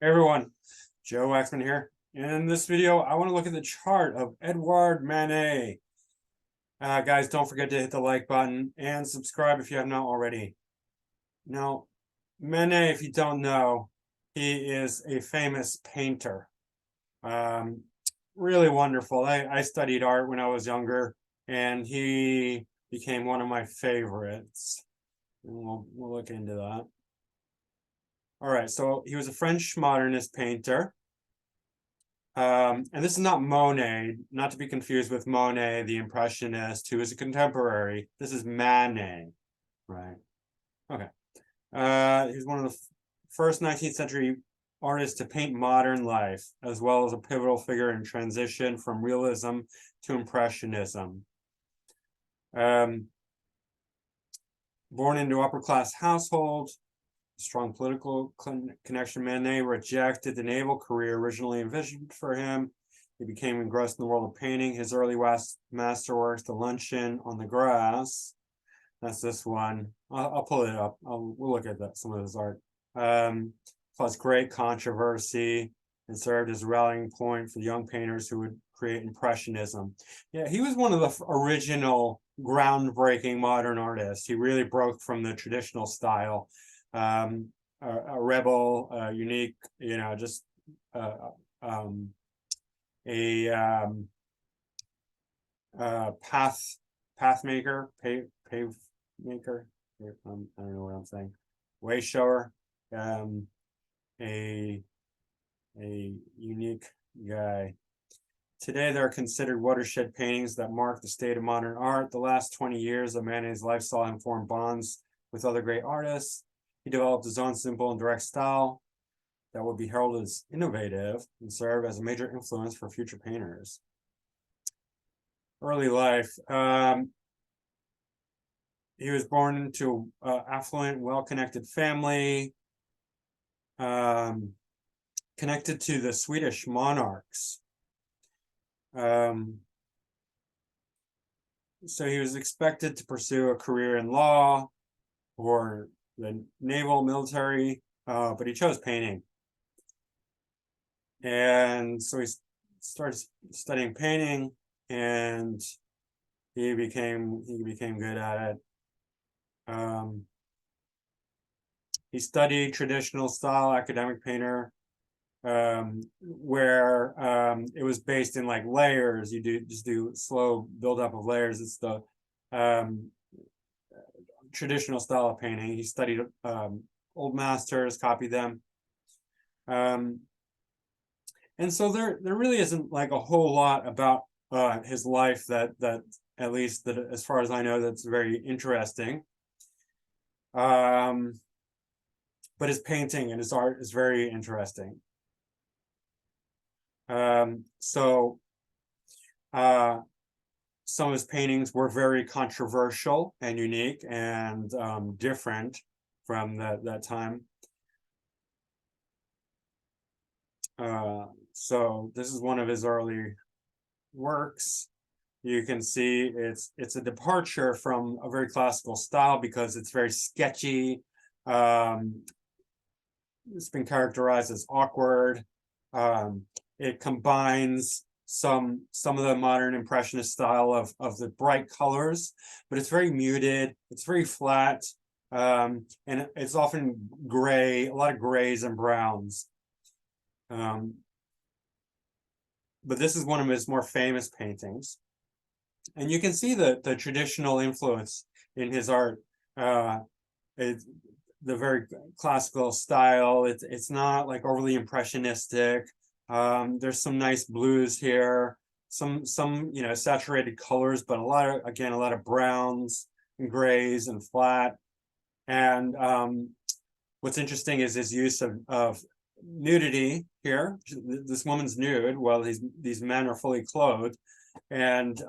Hey everyone, Joe Waxman here. In this video, I want to look at the chart of Edouard Manet. Guys, don't forget to hit the like button and subscribe if you have not already. Now, Manet, if you don't know, he is a famous painter. Really wonderful. I studied art when I was younger, and he became one of my favorites. And we'll look into that. All right, so he was a French modernist painter. And this is not Monet, not to be confused with Monet, the Impressionist, who is a contemporary. This is Manet, right? Okay. He's one of the first 19th century artists to paint modern life, as well as a pivotal figure in transition from realism to Impressionism. Born into upper-class household, strong political connection, Manet rejected the naval career originally envisioned for him. He became engrossed in the world of painting. His early masterworks, The Luncheon on the Grass, that's this one. I'll pull it up. We'll look at that, some of his art. Caused great controversy and served as a rallying point for young painters who would create Impressionism. Yeah, he was one of the original groundbreaking modern artists. He really broke from the traditional style. A rebel, unique, just path maker, pave maker. I don't know what I'm saying. Way shower, a unique guy. Today, there are considered watershed paintings that mark the state of modern art. The last 20 years of Manet's life saw him form bonds with other great artists. He developed his own simple and direct style that would be heralded as innovative and serve as a major influence for future painters. Early life. He was born into an affluent, well-connected family, connected to the Swedish monarchs. So he was expected to pursue a career in law or the naval military, but he chose painting. And so he started studying painting, and he became good at it. He studied traditional style academic painter, where it was based in like layers. You just do slow buildup of layers. It's the traditional style of painting. He studied old masters, copied them. And so there really isn't like a whole lot about his life that at least that as far as I know, that's very interesting. But his painting and his art is very interesting. Some of his paintings were very controversial and unique and different from that time. So this is one of his early works. You can see it's a departure from a very classical style because it's very sketchy. It's been characterized as awkward. It combines some of the modern impressionist style of the bright colors, but it's very muted, it's very flat, and it's often gray, a lot of grays and browns. But this is one of his more famous paintings. And you can see the traditional influence in his art. It's the very classical style. It's not like overly impressionistic. There's some nice blues here, some saturated colors, but a lot of browns and grays and flat. And what's interesting is his use of nudity here. This woman's nude while these men are fully clothed. And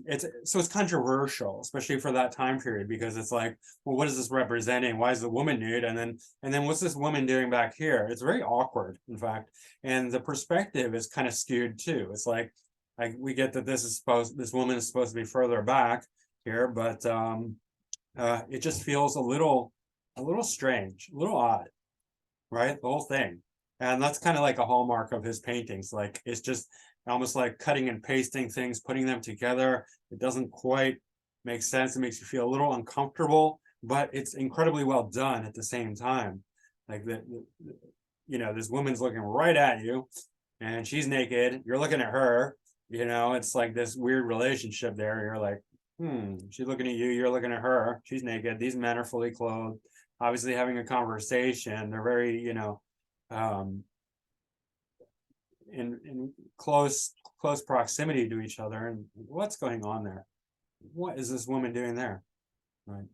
it's controversial, especially for that time period, because it's like, well, what is this representing? Why is the woman nude? And then what's this woman doing back here? It's very awkward, in fact. And the perspective is kind of skewed too. It's like we get that this woman is supposed to be further back here, but it just feels a little strange, a little odd, right? The whole thing. And that's kind of like a hallmark of his paintings. Like it's just almost like cutting and pasting things, putting them together. It doesn't quite make sense. It makes you feel a little uncomfortable, but it's incredibly well done at the same time. Like this woman's looking right at you and she's naked. You're looking at her, it's like this weird relationship there. You're like, she's looking at you, you're looking at her, she's naked. These men are fully clothed, obviously having a conversation. They're very, um, in close proximity to each other. And what's going on there? What is this woman doing there? Right.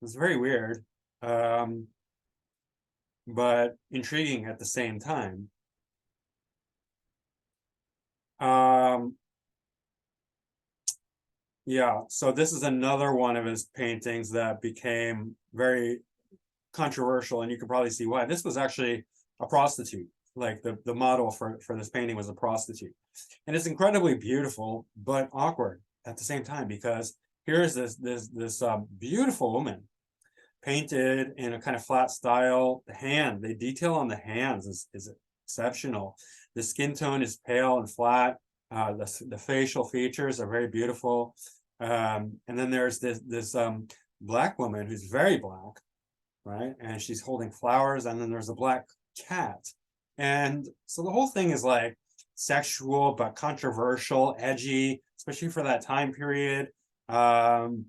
It's very weird, but intriguing at the same time. Yeah, so this is another one of his paintings that became very controversial, and you can probably see why. This was actually a prostitute. Like the model for this painting was a prostitute. And it's incredibly beautiful, but awkward at the same time, because here's this beautiful woman painted in a kind of flat style. The detail on the hands is exceptional. The skin tone is pale and flat. The facial features are very beautiful. And then there's this black woman who's very black, right? And she's holding flowers, and then there's a black cat. And so the whole thing is like sexual, but controversial, edgy, especially for that time period. The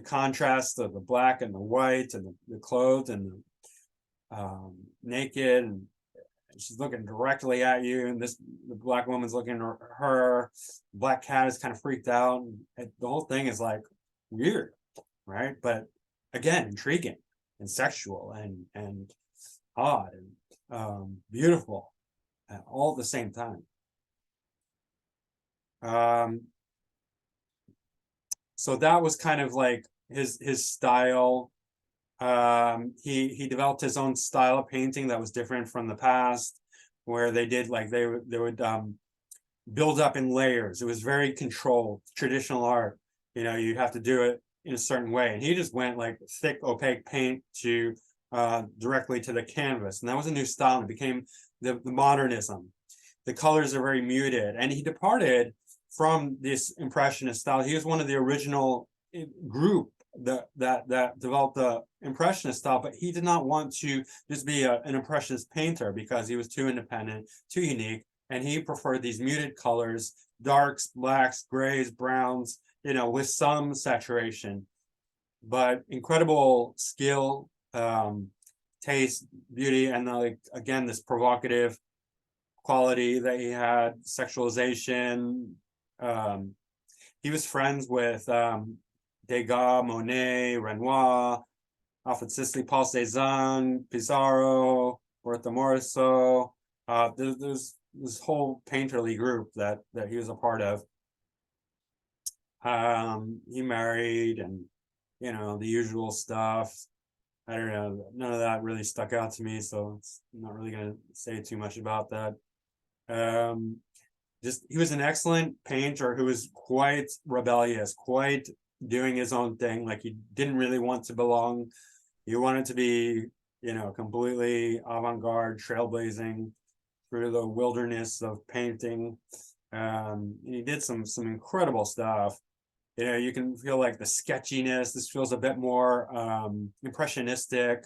contrast of the black and the white and the clothes and the naked, and she's looking directly at you, and the black woman's looking at her. Black cat is kind of freaked out, and the whole thing is like weird, right? But again, intriguing and sexual and odd and beautiful all at the same time. So that was kind of like his style. He developed his own style of painting that was different from the past, where they did like they would build up in layers. It was very controlled, traditional art. You have to do it in a certain way, and he just went like thick opaque paint to directly to the canvas, and that was a new style. And it became the modernism. The colors are very muted, and he departed from this impressionist style. He was one of the original group that developed the impressionist style, but he did not want to just be an impressionist painter because he was too independent, too unique, and he preferred these muted colors, darks, blacks, grays, browns, with some saturation, but incredible skill, taste, beauty, and again, this provocative quality that he had, sexualization. He was friends with Degas, Monet, Renoir, Alfred Sisley, Paul Cézanne, Pissarro, Bertha Morisot. There's this whole painterly group that he was a part of. He married, and the usual stuff. I don't know, none of that really stuck out to me, so I'm not really going to say too much about that. He was an excellent painter who was quite rebellious, quite doing his own thing. Like, he didn't really want to belong. He wanted to be, completely avant-garde, trailblazing through the wilderness of painting. He did some incredible stuff. You can feel like the sketchiness. This feels a bit more impressionistic,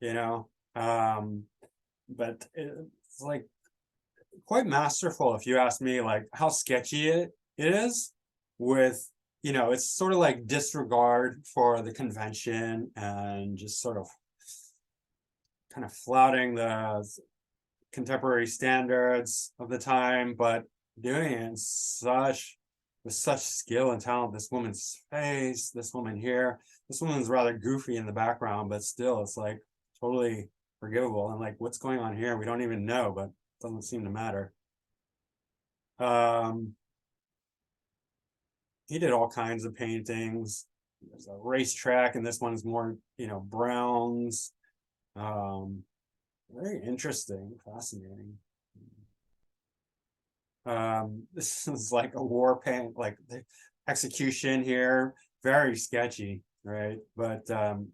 but it's like quite masterful, if you ask me, like how sketchy it is with, it's sort of like disregard for the convention and just sort of kind of flouting the contemporary standards of the time, but doing it with such skill and talent. This woman's face, this woman here, this woman's rather goofy in the background, but still it's like totally forgivable. And like, what's going on here? We don't even know, but it doesn't seem to matter. He did all kinds of paintings. There's a racetrack, and this one is more, browns. Very interesting, fascinating. This is like a war paint, like the execution here, very sketchy, right? But the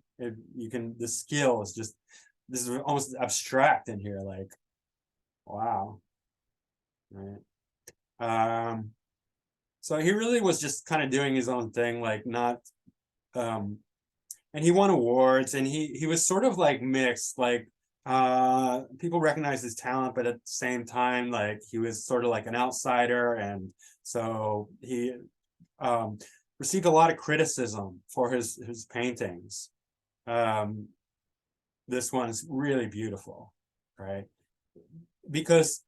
skill is just this is almost abstract in here, like, wow. Right. So he really was just kind of doing his own thing, like not and he won awards, and he was sort of like mixed, like people recognize his talent, but at the same time, like he was sort of like an outsider, and so he received a lot of criticism for his paintings. This one's really beautiful, right? Because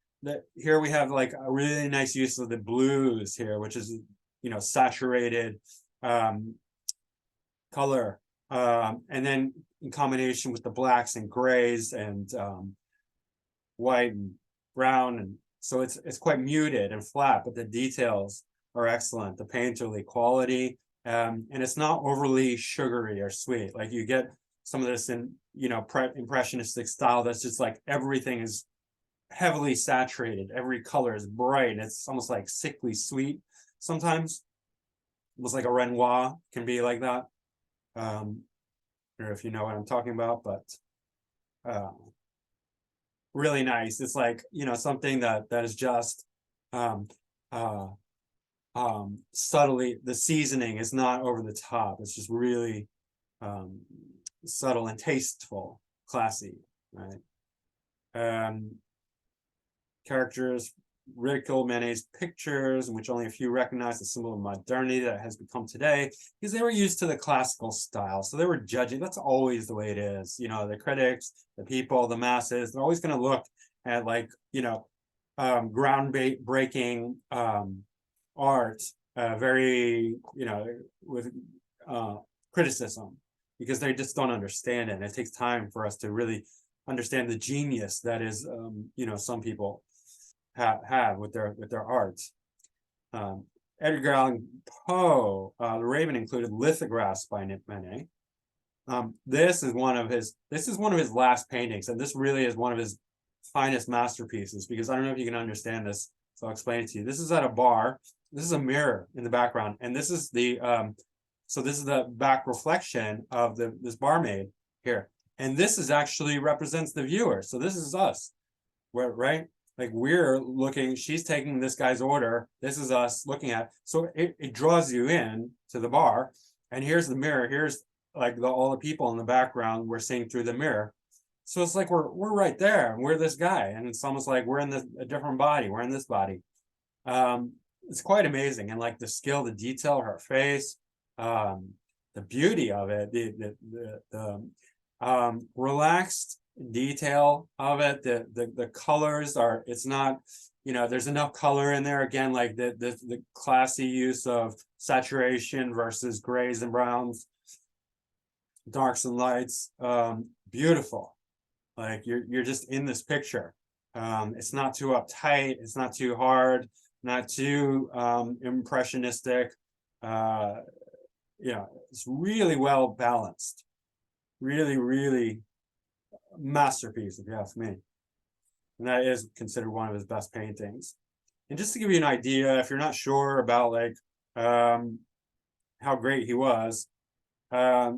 here we have like a really nice use of the blues here, which is, you know, saturated color, and then in combination with the blacks and grays and white and brown, and so it's quite muted and flat, but the details are excellent. The painterly quality, and it's not overly sugary or sweet. Like you get some of this in, you know, impressionistic style that's just like everything is heavily saturated, every color is bright, it's almost like sickly sweet sometimes, almost like a Renoir can be like that. Or if you know what I'm talking about, but really nice. It's like, you know, something that is just subtly, the seasoning is not over the top, it's just really subtle and tasteful, classy, right? Characters ridiculed Manet's pictures, in which only a few recognize the symbol of modernity that has become today, because they were used to the classical style. So they were judging. That's always the way it is. You know, the critics, the people, the masses, they're always going to look at, like, you know, groundbreaking art, very, you know, with criticism, because they just don't understand it. And it takes time for us to really understand the genius that is, you know, some people have with their art. Edgar Allan Poe, The Raven included lithographs by Manet. This is one of his last paintings, and this really is one of his finest masterpieces, because I don't know if you can understand this, so I'll explain it to you. This is at a bar. This is a mirror in the background, and this is the so this is the back reflection of this barmaid here, and this is actually represents the viewer. So this is us, right? Like we're looking, she's taking this guy's order, this is us looking at, so it draws you in to the bar, and here's the mirror, here's like all the people in the background we're seeing through the mirror. So it's like we're right there, and we're this guy, and it's almost like we're in a different body, we're in this body. It's quite amazing, and like the skill, the detail, her face, the beauty of it, the relaxed detail of it, the colors are, it's not, you know, there's enough color in there, again, like the classy use of saturation versus grays and browns, darks and lights. Beautiful, like you're just in this picture. It's not too uptight, it's not too hard, not too impressionistic. You know, it's really well balanced, really masterpiece, if you ask me. And that is considered one of his best paintings. And just to give you an idea, if you're not sure about like how great he was, okay,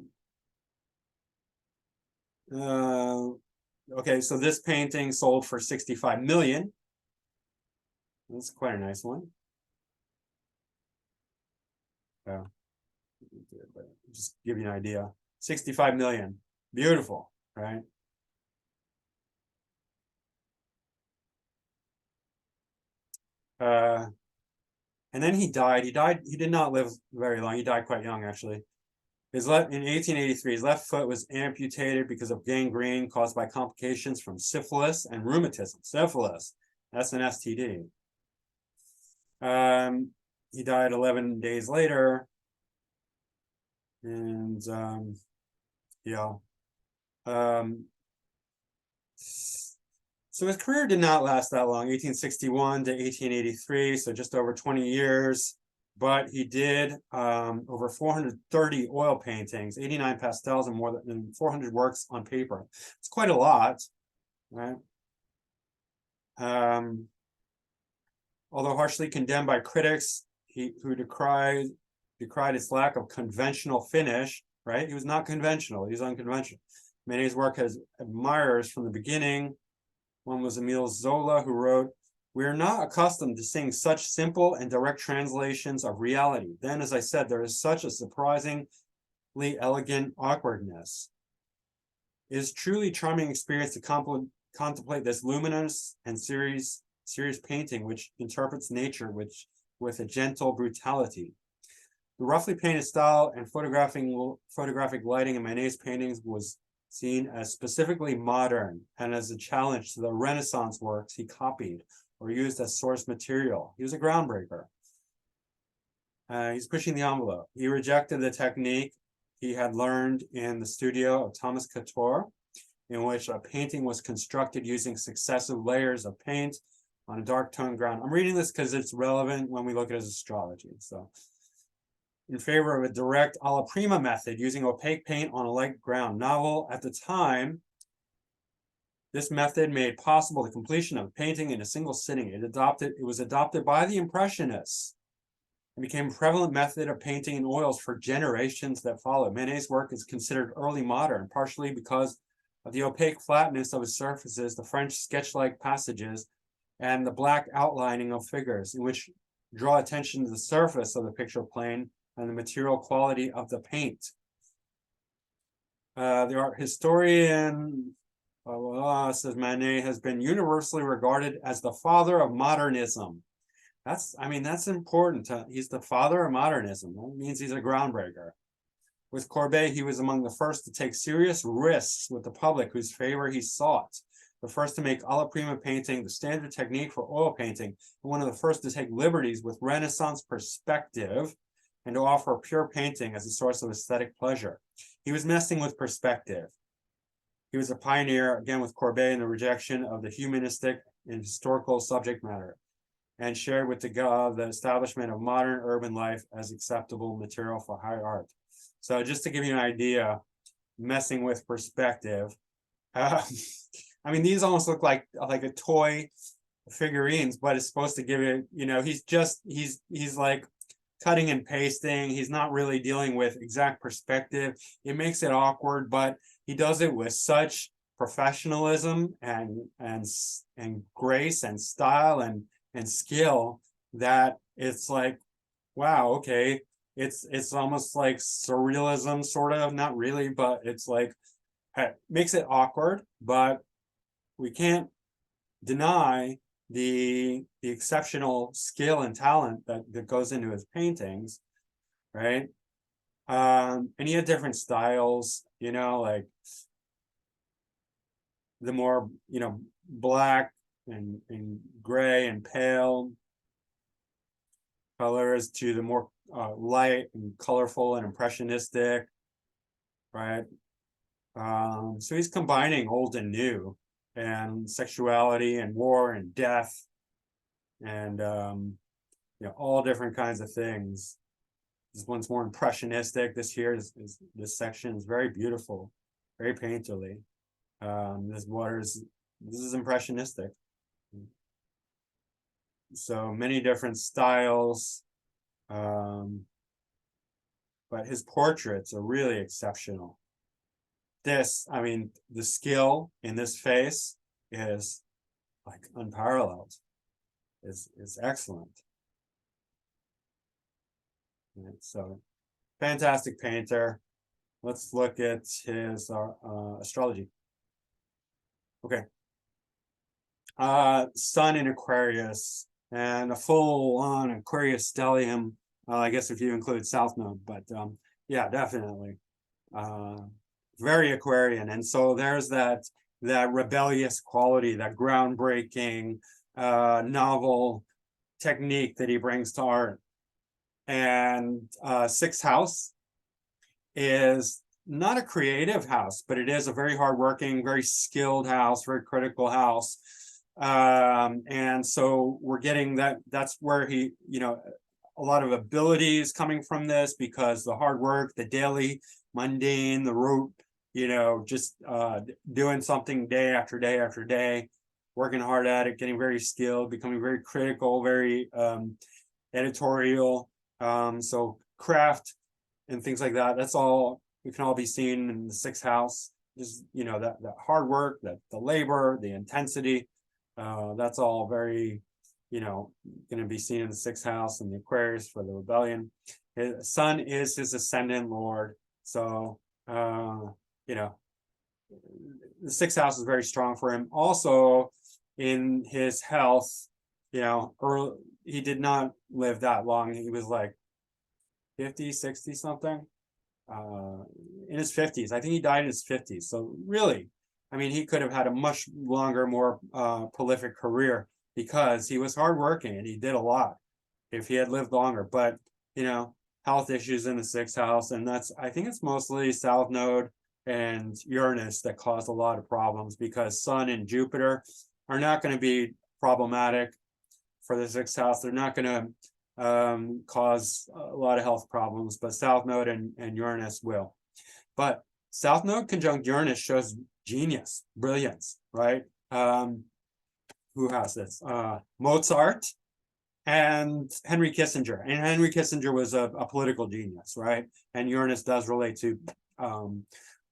so this painting sold for 65 million. That's quite a nice one. Just give you an idea. 65 million. Beautiful, right? And then he died. He did not live very long. He died quite young, actually. In 1883, his left foot was amputated because of gangrene caused by complications from syphilis and rheumatism. Syphilis, that's an STD. He died 11 days later. And yeah. So his career did not last that long, 1861 to 1883, so just over 20 years. But he did over 430 oil paintings, 89 pastels, and more than 400 works on paper. It's quite a lot, right? Although harshly condemned by critics, who decried its lack of conventional finish, right? He was not conventional, he was unconventional. Manet's work has admirers from the beginning. One was Emile Zola, who wrote, "We are not accustomed to seeing such simple and direct translations of reality. Then, as I said, there is such a surprisingly elegant awkwardness. It is truly charming experience to contemplate this luminous and serious painting, which interprets nature with a gentle brutality. The roughly painted style and photographic lighting in Manet's paintings was seen as specifically modern and as a challenge to the Renaissance works he copied or used as source material. He was a groundbreaker. He's pushing the envelope. He rejected the technique he had learned in the studio of Thomas Couture, in which a painting was constructed using successive layers of paint on a dark tone ground. I'm reading this because it's relevant when we look at his astrology. So, in favor of a direct alla prima method using opaque paint on a light ground. Novel at the time, this method made possible the completion of a painting in a single sitting. It was adopted by the Impressionists and became a prevalent method of painting in oils for generations that followed. Manet's work is considered early modern, partially because of the opaque flatness of his surfaces, the French sketch-like passages, and the black outlining of figures, in which draw attention to the surface of the picture plane and the material quality of the paint. The art historian says Manet has been universally regarded as the father of modernism. That's important. He's the father of modernism. That means he's a groundbreaker. With Courbet, he was among the first to take serious risks with the public whose favor he sought. The first to make alla prima painting the standard technique for oil painting, and one of the first to take liberties with Renaissance perspective and to offer pure painting as a source of aesthetic pleasure. He was messing with perspective. He was a pioneer, again with Courbet, in the rejection of the humanistic and historical subject matter, and shared with the establishment of modern urban life as acceptable material for high art. So just to give you an idea, messing with perspective. These almost look like a toy figurines, but it's supposed to give it, he's like cutting and pasting. He's not really dealing with exact perspective. It makes it awkward, but he does it with such professionalism and grace and style and skill that it's like, wow, okay. It's almost like surrealism, sort of, not really, but it's like, it makes it awkward, but we can't deny the exceptional skill and talent that goes into his paintings, right? And he had different styles, like the more, black and gray and pale colors to the more light and colorful and impressionistic, right? So he's combining old and new, and sexuality and war and death and all different kinds of things. This one's more impressionistic. This section is very beautiful, very painterly. This is impressionistic. So many different styles, but his portraits are really exceptional. The skill in this face is like unparalleled. Is excellent. Right, so fantastic painter. Let's look at his astrology. Okay. Sun in Aquarius and a full-on Aquarius stellium. I guess if you include South Node, but yeah, definitely. Very Aquarian, and so there's that rebellious quality, that groundbreaking novel technique that he brings to art. And sixth house is not a creative house, but it is a very hardworking, very skilled house, very critical house. And so we're getting that's where he, a lot of abilities coming from this, because the hard work, the daily mundane, the rote, just doing something day after day after day, working hard at it, getting very skilled, becoming very critical, very editorial. So craft and things like that, we can all be seen in the sixth house. just, you know, that hard work, that the labor, the intensity, that's all very, you know, going to be seen in the sixth house and the Aquarius for the rebellion. His sun is his ascendant lord. So, you know, the sixth house is very strong for him. Also, in his health, you know, he did not live that long. He was like 50, 60 something, in his 50s. I think he died in his 50s. So really, I mean, he could have had a much longer, more prolific career because he was hardworking and he did a lot if he had lived longer. But, you know, health issues in the sixth house, and that's, I think it's mostly South Node and Uranus that caused a lot of problems, because Sun and Jupiter are not going to be problematic for the sixth house. They're not going to cause a lot of health problems, but South Node and Uranus will. But South Node conjunct Uranus shows genius, brilliance, right? Who has this? Mozart and Henry Kissinger. And Henry Kissinger was a political genius, right? And Uranus does relate to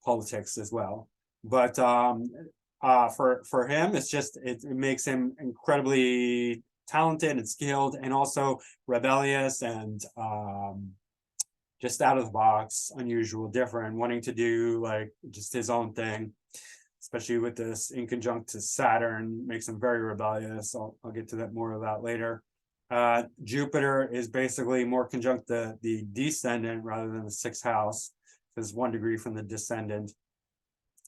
politics as well. But for him, it's just, it makes him incredibly talented and skilled, and also rebellious, and just out of the box, unusual, different, wanting to do like just his own thing, especially with this in conjunct to Saturn, makes him very rebellious. I'll get to that, more of that later. Jupiter is basically more conjunct the descendant rather than the sixth house, because 1 degree from the descendant.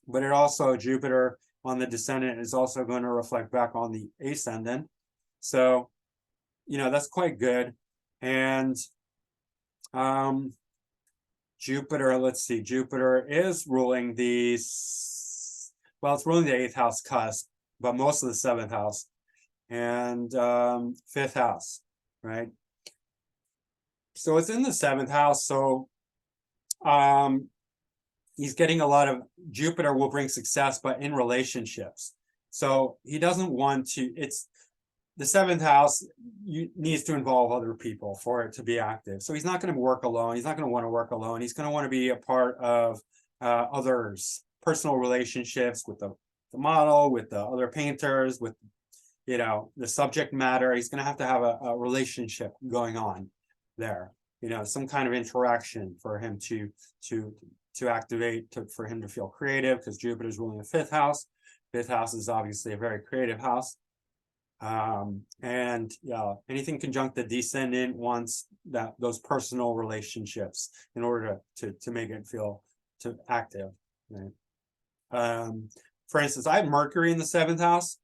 But it also, Jupiter on the descendant is also going to reflect back on the ascendant. So, you know, that's quite good. And Jupiter, let's see, Jupiter is ruling well, it's ruling the 8th house cusp, but most of the 7th house and 5th house, right? So it's in the 7th house. So he's getting a lot of, Jupiter will bring success, but in relationships. So he doesn't want to, it's the 7th house needs to involve other people for it to be active. So he's not going to work alone. He's not going to want to work alone. He's going to want to be a part of others' personal relationships with the model, with the other painters, with, you know, the subject matter. He's going to have a relationship going on there, you know, some kind of interaction for him to activate, for him to feel creative, because Jupiter's ruling the 5th house. 5th house is obviously a very creative house. And yeah, anything conjunct the descendant wants those personal relationships in order to make it feel active, right? For instance, I have Mercury in the 7th house.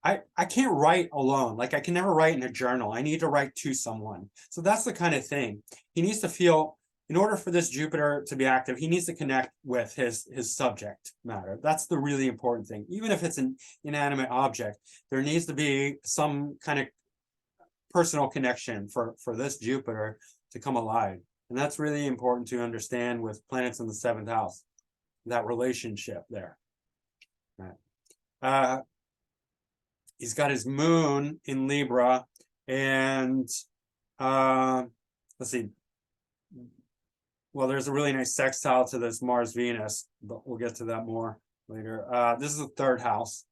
I can't write alone. Like, I can never write in a journal. I need to write to someone. So that's the kind of thing. He needs to feel, in order for this Jupiter to be active, he needs to connect with his subject matter. That's the really important thing. Even if it's an inanimate object, there needs to be some kind of personal connection for this Jupiter to come alive. And that's really important to understand with planets in the 7th house, that relationship there. Right. He's got his moon in Libra, and let's see. Well, there's a really nice sextile to this Mars-Venus, but we'll get to that more later. This is the 3rd house.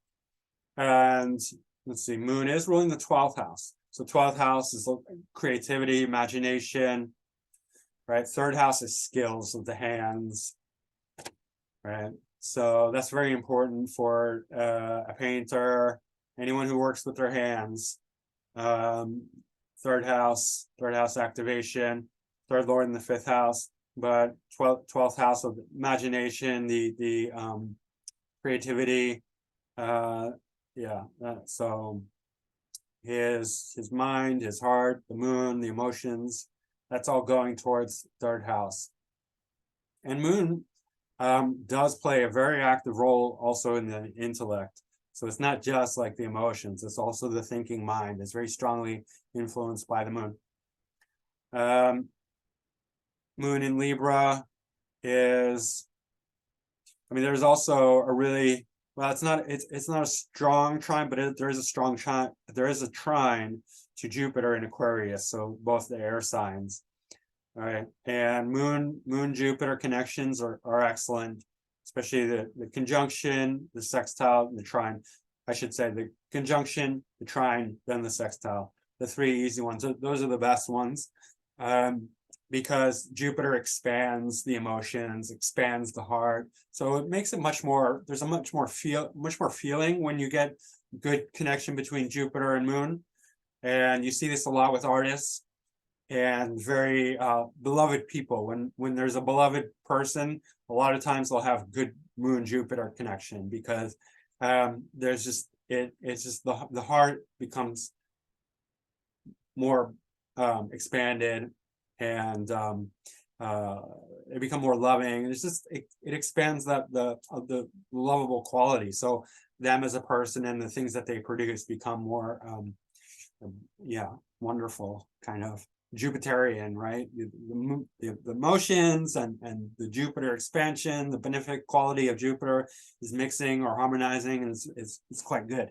And let's see, moon is ruling the 12th house. So 12th house is creativity, imagination, right? 3rd house is skills of the hands, right? So that's very important for a painter, anyone who works with their hands. 3rd house activation, 3rd lord in the 5th house, but 12th house of imagination, the creativity. So his mind, his heart, the moon, the emotions, that's all going towards 3rd house. And moon does play a very active role also in the intellect. So it's not just like the emotions, it's also the thinking mind. It's very strongly influenced by the moon. Moon in Libra is, I mean, there's also a really, well, it's not a strong trine, but there is a strong trine. There is a trine to Jupiter in Aquarius, so both the air signs. All right, and moon Jupiter connections are excellent. especially the conjunction, the sextile, and the trine. I should say the conjunction, the trine, then the sextile. The three easy ones. Those are the best ones, because Jupiter expands the emotions, expands the heart. So it makes it much more. There's a much more feeling when you get good connection between Jupiter and Moon, and you see this a lot with artists and very beloved people. When there's a beloved person, a lot of times they'll have good Moon Jupiter connection, because there's just it's just the heart becomes more expanded, and it become more loving. It's just it expands the lovable quality. So them as a person and the things that they produce become more wonderful, kind of Jupiterian, right? The motions and the Jupiter expansion, the benefic quality of Jupiter is mixing or harmonizing, and it's quite good,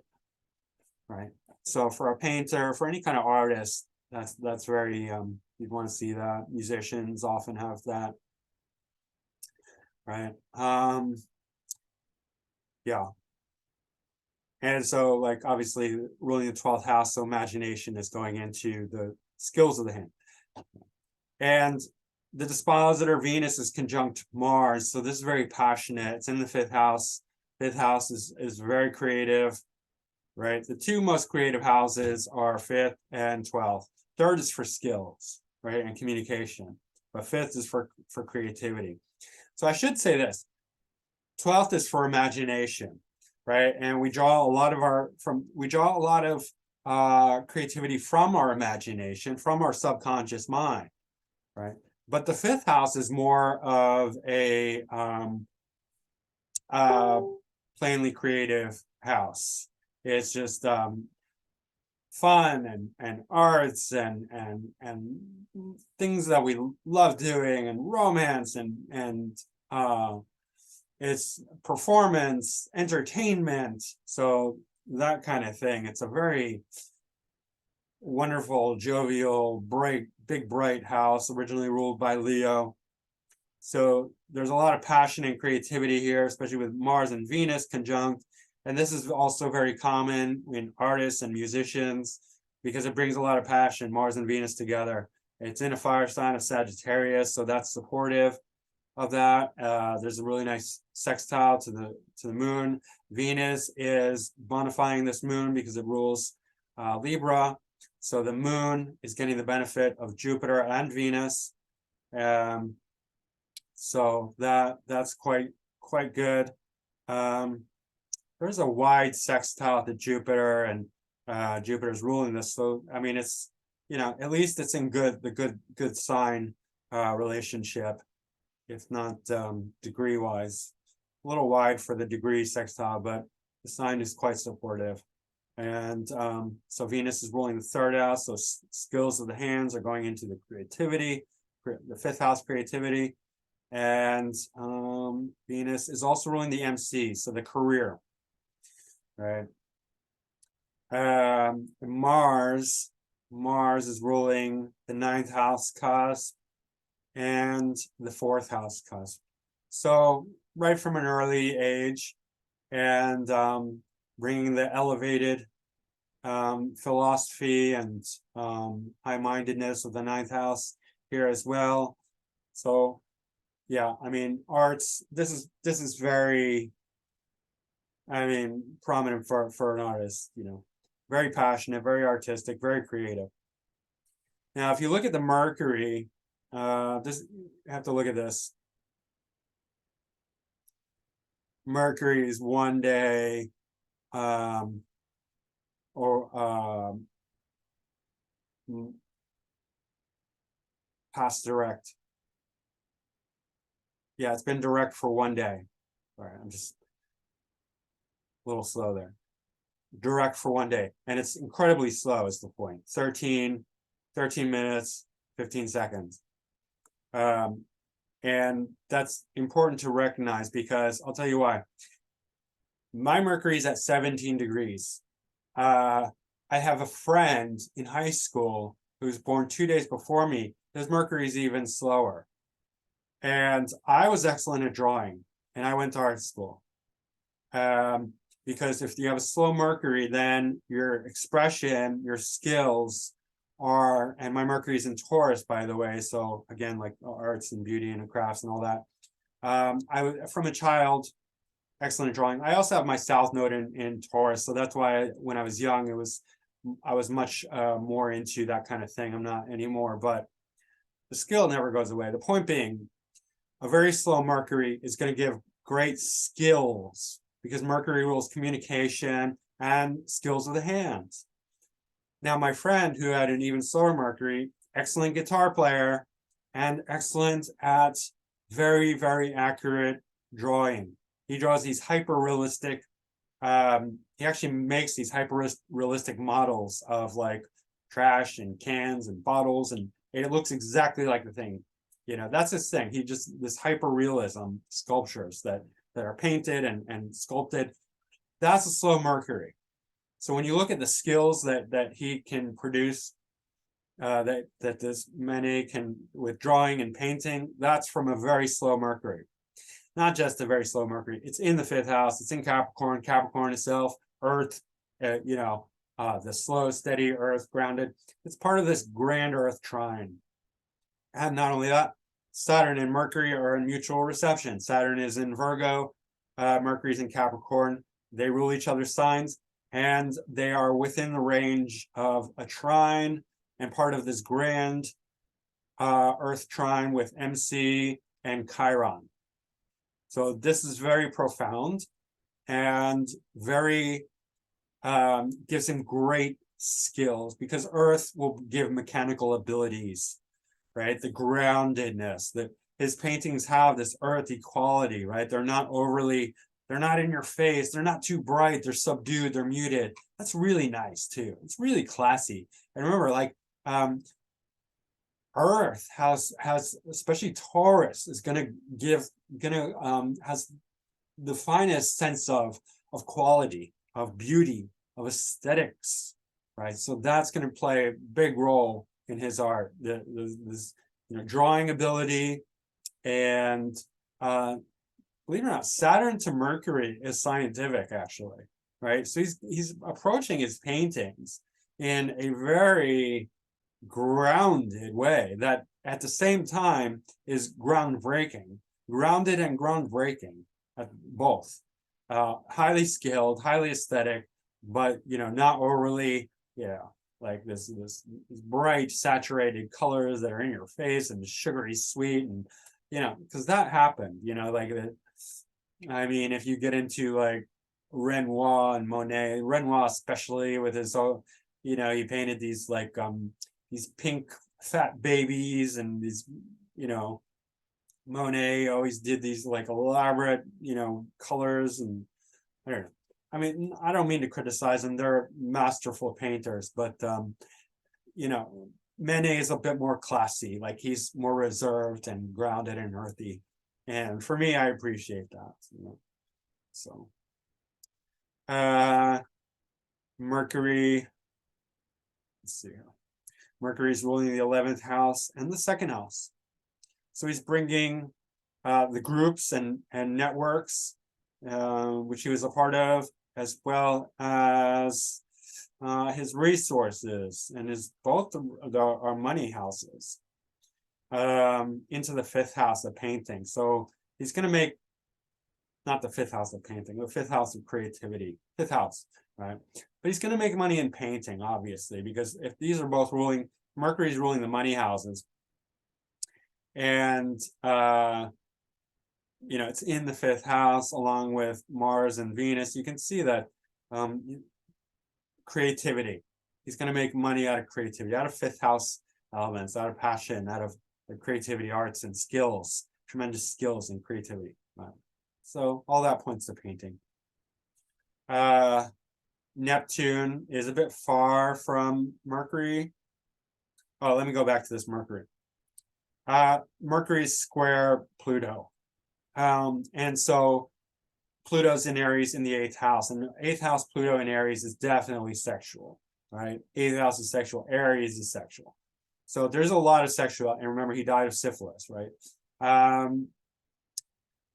right? So for a painter, for any kind of artist, that's very you'd want to see that. Musicians often have that, right? Yeah. And so, like, obviously ruling the 12th house, so imagination is going into the skills of the hand. And the dispositor Venus is conjunct Mars, so this is very passionate. It's in the 5th house. 5th house is very creative, right? The two most creative houses are 5th and 12th. 3rd is for skills, right, and communication, but 5th is for creativity. So I should say this: 12th is for imagination, right? And we draw a lot of creativity from our imagination, from our subconscious mind, right? But the 5th house is more of a plainly creative house. It's just fun and arts and things that we love doing, and romance and it's performance, entertainment, so that kind of thing. It's a very wonderful, jovial, big bright house, originally ruled by Leo. So there's a lot of passion and creativity here, especially with Mars and Venus conjunct. And this is also very common in artists and musicians, because it brings a lot of passion, Mars and Venus together. It's in a fire sign of Sagittarius, so that's supportive of that. There's a really nice sextile to the moon. Venus is bonifying this moon because it rules Libra. So the moon is getting the benefit of Jupiter and Venus. So that's quite good. There's a wide sextile to Jupiter, and Jupiter's ruling this. So I mean, it's, at least it's in the good sign relationship, if not degree wise. A little wide for the degree sextile, but the sign is quite supportive. And so Venus is ruling the 3rd house, so skills of the hands are going into the creativity, the 5th house creativity. And Venus is also ruling the MC, so the career, right? Mars is ruling the 9th house cusp and the 4th house cusp. So right from an early age, and bringing the elevated philosophy and high-mindedness of the 9th house here as well. So yeah, I mean, arts, this is very, I mean, prominent for an artist, very passionate, very artistic, very creative. Now, if you look at the Mercury, you have to look at this. Mercury is one day, past direct. Yeah, it's been direct for one day. All right, I'm just a little slow there. Direct for one day, and it's incredibly slow is the point. 13 minutes, 15 seconds. And that's important to recognize, because I'll tell you why. My Mercury is at 17 degrees. I have a friend in high school who's born 2 days before me. His Mercury is even slower. And I was excellent at drawing. and I went to art school. Because if you have a slow Mercury, then your expression, your skills are, and my Mercury's in Taurus, by the way. So again, like arts and beauty and crafts and all that. From a child, excellent at drawing. I also have my South Node in Taurus. So that's why when I was young, I was much more into that kind of thing. I'm not anymore, but the skill never goes away. The point being, a very slow Mercury is going to give great skills, because Mercury rules communication and skills of the hands. Now, my friend who had an even slower Mercury, excellent guitar player and excellent at very, very accurate drawing. He draws these hyper-realistic, he actually makes these hyper-realistic models of like trash and cans and bottles, and it looks exactly like the thing. You know, that's his thing. He just, this hyper-realism sculptures that are painted and sculpted. That's a slow Mercury. So when you look at the skills that he can produce, that this Manet can with drawing and painting, that's from a very slow Mercury. Not just a very slow Mercury. It's in the 5th house. It's in Capricorn. Capricorn itself, Earth, the slow, steady Earth, grounded. It's part of this grand Earth trine. And not only that, Saturn and Mercury are in mutual reception. Saturn is in Virgo, Mercury's in Capricorn. They rule each other's signs, and they are within the range of a trine and part of this grand Earth trine with MC and Chiron. So this is very profound and very gives him great skills, because Earth will give mechanical abilities, right? The groundedness that his paintings have, this earthy quality, right? They're not in your face. They're not too bright. They're subdued. They're muted. That's really nice too. It's really classy. And remember, like, Earth has, especially Taurus, is has the finest sense of quality, of beauty, of aesthetics, right? So that's going to play a big role in his art. This drawing ability, and believe it or not, Saturn to Mercury is scientific, actually, right? So he's approaching his paintings in a very grounded way that at the same time is groundbreaking, grounded and groundbreaking at both. Highly skilled, highly aesthetic, but not overly, like this bright saturated colors that are in your face and sugary sweet, and because that happened, like I mean, if you get into like Renoir and Monet, Renoir especially with his he painted these like these pink fat babies, and these Monet always did these like elaborate colors, and I don't know. I mean, I don't mean to criticize them. They're masterful painters, but Manet is a bit more classy. Like, he's more reserved and grounded and earthy. And for me, I appreciate that. So Mercury, let's see here. Mercury's ruling the 11th house and the 2nd house. So he's bringing the groups and networks, which he was a part of, as well as his resources and both our money houses, into the 5th house of painting. So he's going to make, not the 5th house of painting, the 5th house of creativity, 5th house, right? But he's going to make money in painting, obviously, because if these are both ruling, Mercury's ruling the money houses, and it's in the 5th house along with Mars and Venus. You can see that creativity. He's going to make money out of creativity, out of 5th house elements, out of passion, out of creativity, arts, and skills, tremendous skills and creativity. So all that points to painting. Neptune is a bit far from Mercury. Oh, let me go back to this Mercury. Mercury is square Pluto. And so Pluto's in Aries in the 8th house, and the 8th house Pluto in Aries is definitely sexual, right? 8th house is sexual, Aries is sexual. So there's a lot of sexual, and remember, he died of syphilis, right?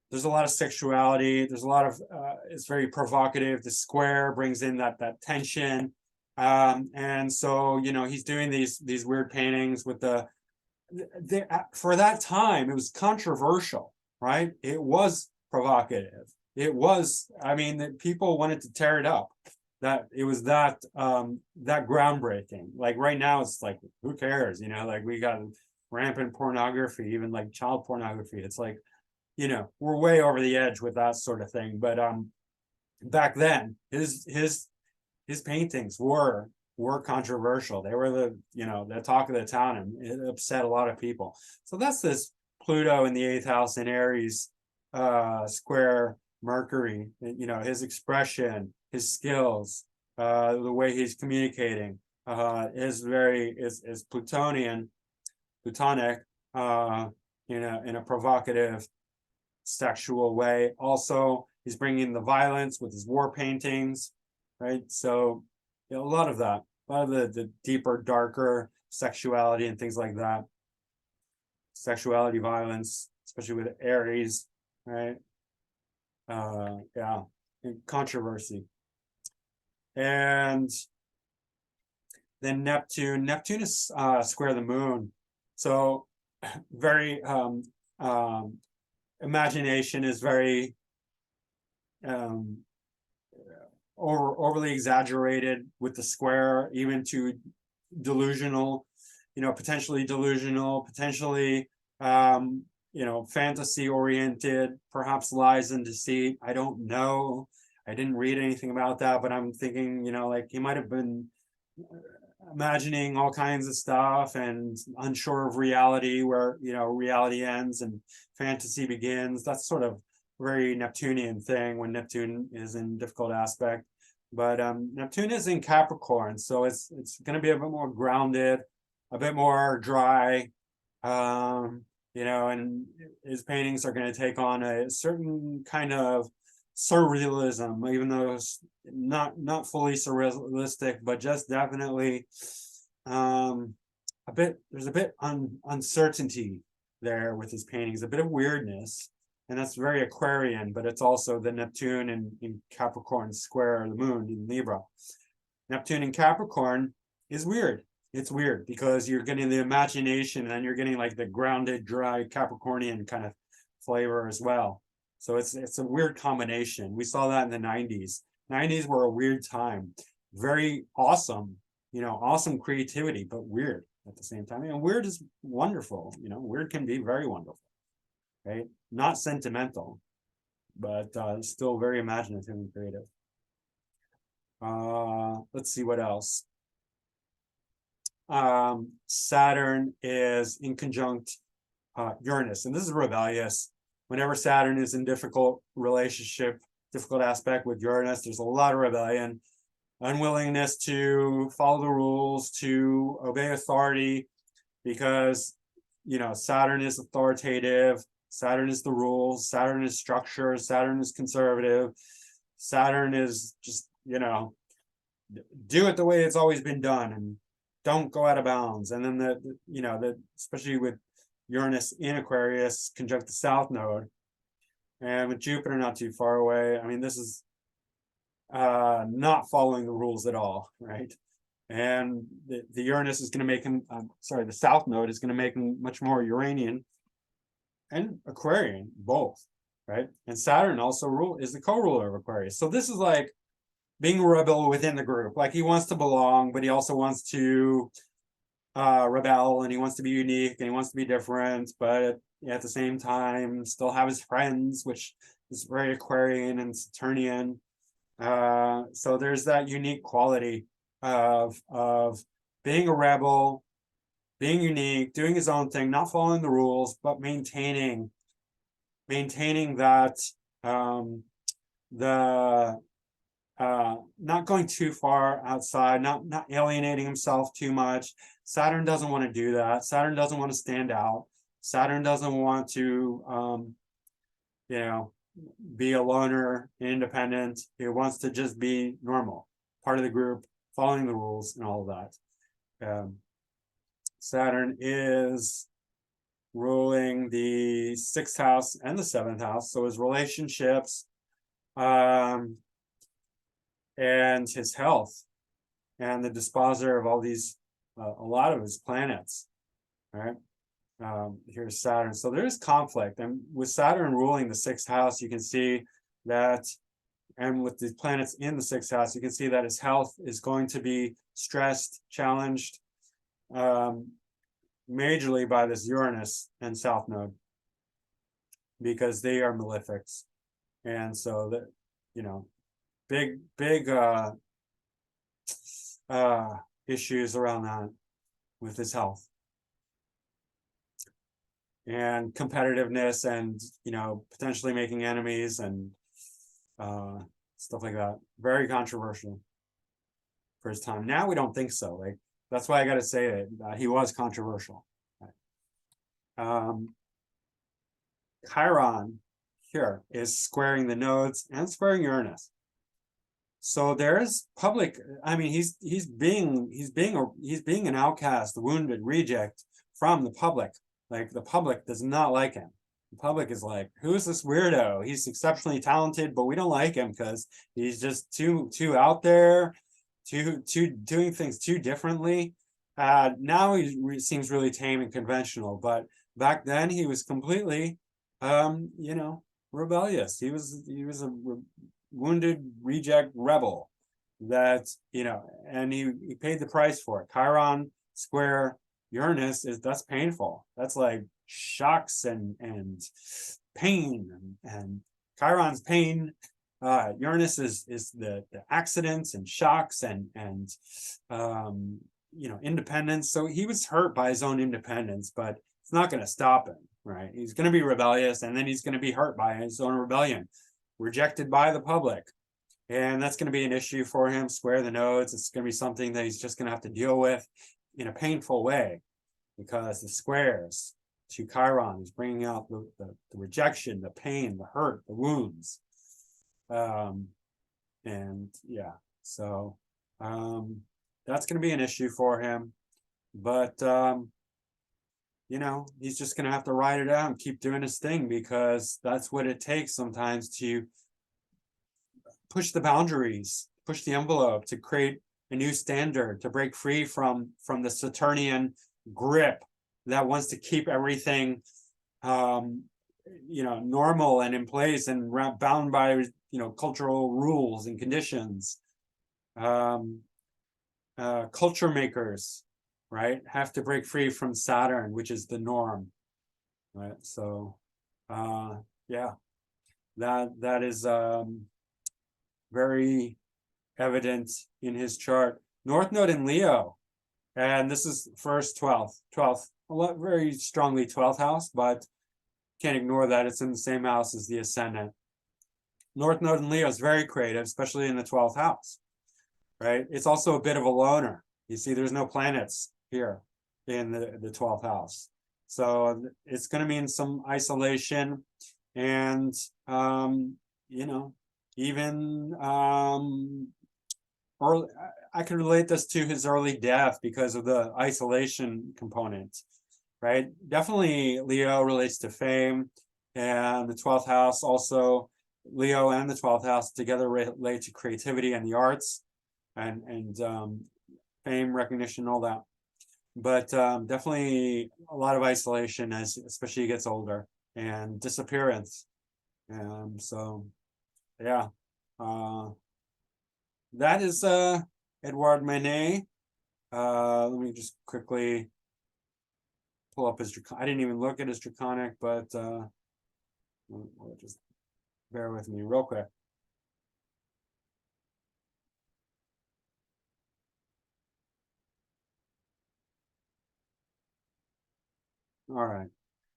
there's a lot of sexuality. There's a lot of it's very provocative. The square brings in that tension, and so he's doing these weird paintings with the for that time it was controversial, right? It was provocative. It was, I mean, that people wanted to tear it up. That it was that groundbreaking. Like right now, it's like, who cares? Like we got rampant pornography, even like child pornography. It's like, we're way over the edge with that sort of thing. But back then, his paintings were controversial. They were the talk of the town, and it upset a lot of people. So that's this Pluto in the 8th house in Aries, square Mercury. His expression, his skills, the way he's communicating, is plutonic, in a provocative, sexual way. Also, he's bringing the violence with his war paintings, right? So a lot of that, a lot of the deeper, darker sexuality and things like that. Sexuality, violence, especially with Aries, right? Yeah, and controversy. And then Neptune is square the moon. So very imagination is very overly exaggerated with the square, even to delusional, potentially delusional, potentially fantasy oriented, perhaps lies and deceit. I don't know. I didn't read anything about that, but I'm thinking, like he might have been imagining all kinds of stuff and unsure of reality, where reality ends and fantasy begins. That's sort of very Neptunian thing when Neptune is in difficult aspect. But Neptune is in Capricorn, so it's going to be a bit more grounded, a bit more dry, and his paintings are going to take on a certain kind of surrealism, even though it's not fully surrealistic, but just definitely there's a bit uncertainty there with his paintings, a bit of weirdness, and that's very Aquarian, but it's also the Neptune in Capricorn square the moon in Libra. Neptune in Capricorn is weird. It's weird because you're getting the imagination and you're getting like the grounded, dry Capricornian kind of flavor as well. So it's a weird combination. We saw that in the 90s. 90s were a weird time. Very awesome, awesome creativity, but weird at the same time. And weird is wonderful. Weird can be very wonderful, right? Not sentimental, but still very imaginative and creative. Let's see what else. Saturn is in conjunct Uranus, and this is rebellious. Whenever Saturn is in difficult aspect with Uranus, there's a lot of rebellion, unwillingness to follow the rules, to obey authority, because Saturn is authoritative, Saturn is the rules, Saturn is structure, Saturn is conservative, Saturn is just do it the way it's always been done and don't go out of bounds. And then especially with Uranus in Aquarius conjunct the South Node, and with Jupiter not too far away, I mean, this is not following the rules at all, right? And the Uranus is going to make him, the South Node is going to make him much more Uranian and Aquarian, both, right? And Saturn also is the co-ruler of Aquarius. So this is like being a rebel within the group. Like he wants to belong, but he also wants to rebel, and he wants to be unique, and he wants to be different, but at the same time still have his friends, which is very Aquarian and Saturnian. So there's that unique quality of being a rebel, being unique, doing his own thing, not following the rules, but maintaining that not going too far outside, not alienating himself too much. Saturn doesn't want to do that. Saturn doesn't want to stand out. Saturn doesn't want to be a loner, independent. He wants to just be normal, part of the group, following the rules and all of that. Saturn is ruling the 6th house and the 7th house. So his relationships, and his health, and the disposer of all these, a lot of his planets, right? Here's Saturn. So there's conflict. And with Saturn ruling the 6th house, you can see that, and with the planets in the 6th house, you can see that his health is going to be stressed, challenged, majorly by this Uranus and South Node, because they are malefics. And so that, you know, big issues around that with his health and competitiveness, and, you know, potentially making enemies and stuff like that. Very controversial for his time. Now we don't think so. Like, that's why I got to say it. He was controversial. Chiron here is squaring the nodes and squaring Uranus. So there's public. I mean, he's being an outcast, wounded, reject from the public. Like, the public does not like him. The public is like, who's this weirdo? He's exceptionally talented, but we don't like him because he's just too out there, too doing things too differently. Now he seems really tame and conventional, but back then he was completely, you know, rebellious. He was a wounded reject rebel that, you know, and he paid the price for it. Chiron square Uranus that's painful. That's like shocks and pain, and Chiron's pain. Uranus is the accidents and shocks and you know, independence. So he was hurt by his own independence, but it's not going to stop him, right? He's going to be rebellious, and then he's going to be hurt by his own rebellion, rejected by the public. And that's going to be an issue for him. Square the nodes. It's going to be something that he's just going to have to deal with in a painful way, because the squares to Chiron is bringing out the rejection, the pain, the hurt, the wounds. And yeah, so that's going to be an issue for him. But, you know, he's just going to have to ride it out and keep doing his thing, because that's what it takes sometimes to push the boundaries, push the envelope, to create a new standard, to break free from the Saturnian grip that wants to keep everything, you know, normal and in place and bound by, you know, cultural rules and conditions. Culture makers, right, have to break free from Saturn, which is the norm, right? So, yeah, that is very evident in his chart. North Node in Leo, and this is first 12th, a lot, very strongly 12th house, but can't ignore that it's in the same house as the ascendant. North Node in Leo is very creative, especially in the 12th house, right? It's also a bit of a loner. You see, there's no planets here in the 12th house. So it's going to mean some isolation, and, you know, even early, I can relate this to his early death because of the isolation component, right? Definitely Leo relates to fame, and the 12th house also, Leo and the 12th house together relate to creativity and the arts, and fame, recognition, all that. But definitely a lot of isolation, especially he gets older, and disappearance. So yeah, that is Edouard Manet. Let me just quickly pull up his I didn't even look at his draconic, but just bear with me real quick. All right.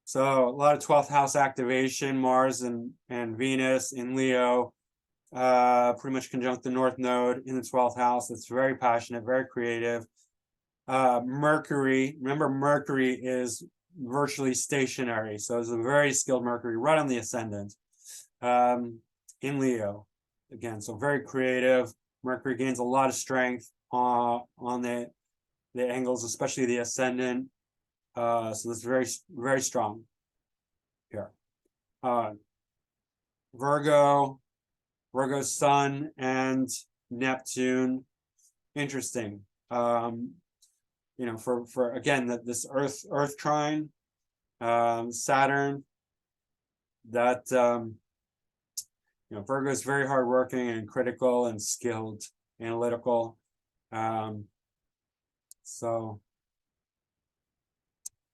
So a lot of 12th house activation, Mars and Venus in Leo, pretty much conjunct the North Node in the 12th house. It's very passionate, very creative. Mercury, remember, Mercury is virtually stationary, so it's a very skilled Mercury right on the ascendant, in Leo again. So very creative. Mercury gains a lot of strength on the angles, especially the ascendant. So this is very strong here. Virgo's Sun and Neptune. Interesting. You know, for again that this Earth trine, Saturn. That you know, Virgo is very hardworking and critical and skilled, analytical. So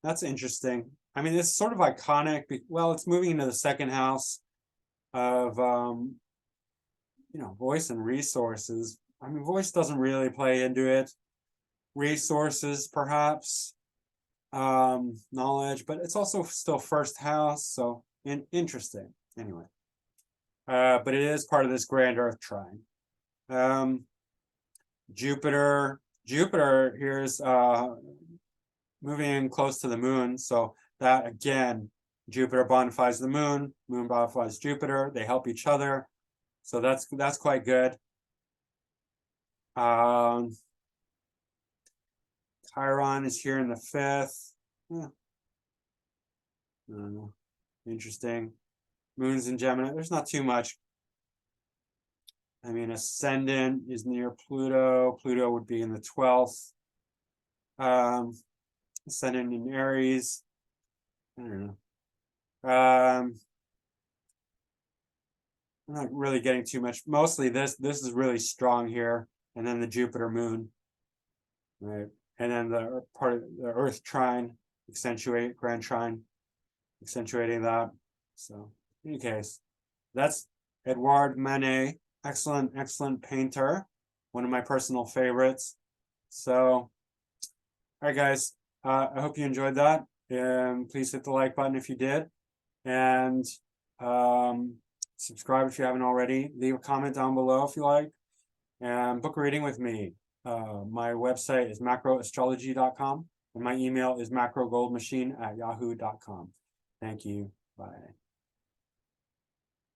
that's interesting. I mean, it's sort of iconic. Well, it's moving into the second house of you know, voice and resources. I mean, voice doesn't really play into it. Resources, perhaps, knowledge, but it's also still first house. So interesting. Anyway, but it is part of this grand Earth trine. Jupiter here's moving in close to the moon, so that again, Jupiter bonifies the moon, moon bonifies Jupiter, they help each other, so that's quite good. Chiron is here in the 5th. I don't know. Interesting. Moon's in Gemini. There's not too much. I mean, ascendant is near Pluto. Pluto would be in the 12th. Ascendant in Aries. I don't know. I'm not really getting too much. Mostly this is really strong here, and then the Jupiter Moon, right? And then the part of the Earth trine, grand trine, accentuating that. So in any case, that's Edouard Manet. Excellent painter. One of my personal favorites. So, all right, guys. I hope you enjoyed that. And please hit the like button if you did. And subscribe if you haven't already. Leave a comment down below if you like. And book a reading with me. My website is macroastrology.com. And my email is macrogoldmachine@yahoo.com. Thank you. Bye.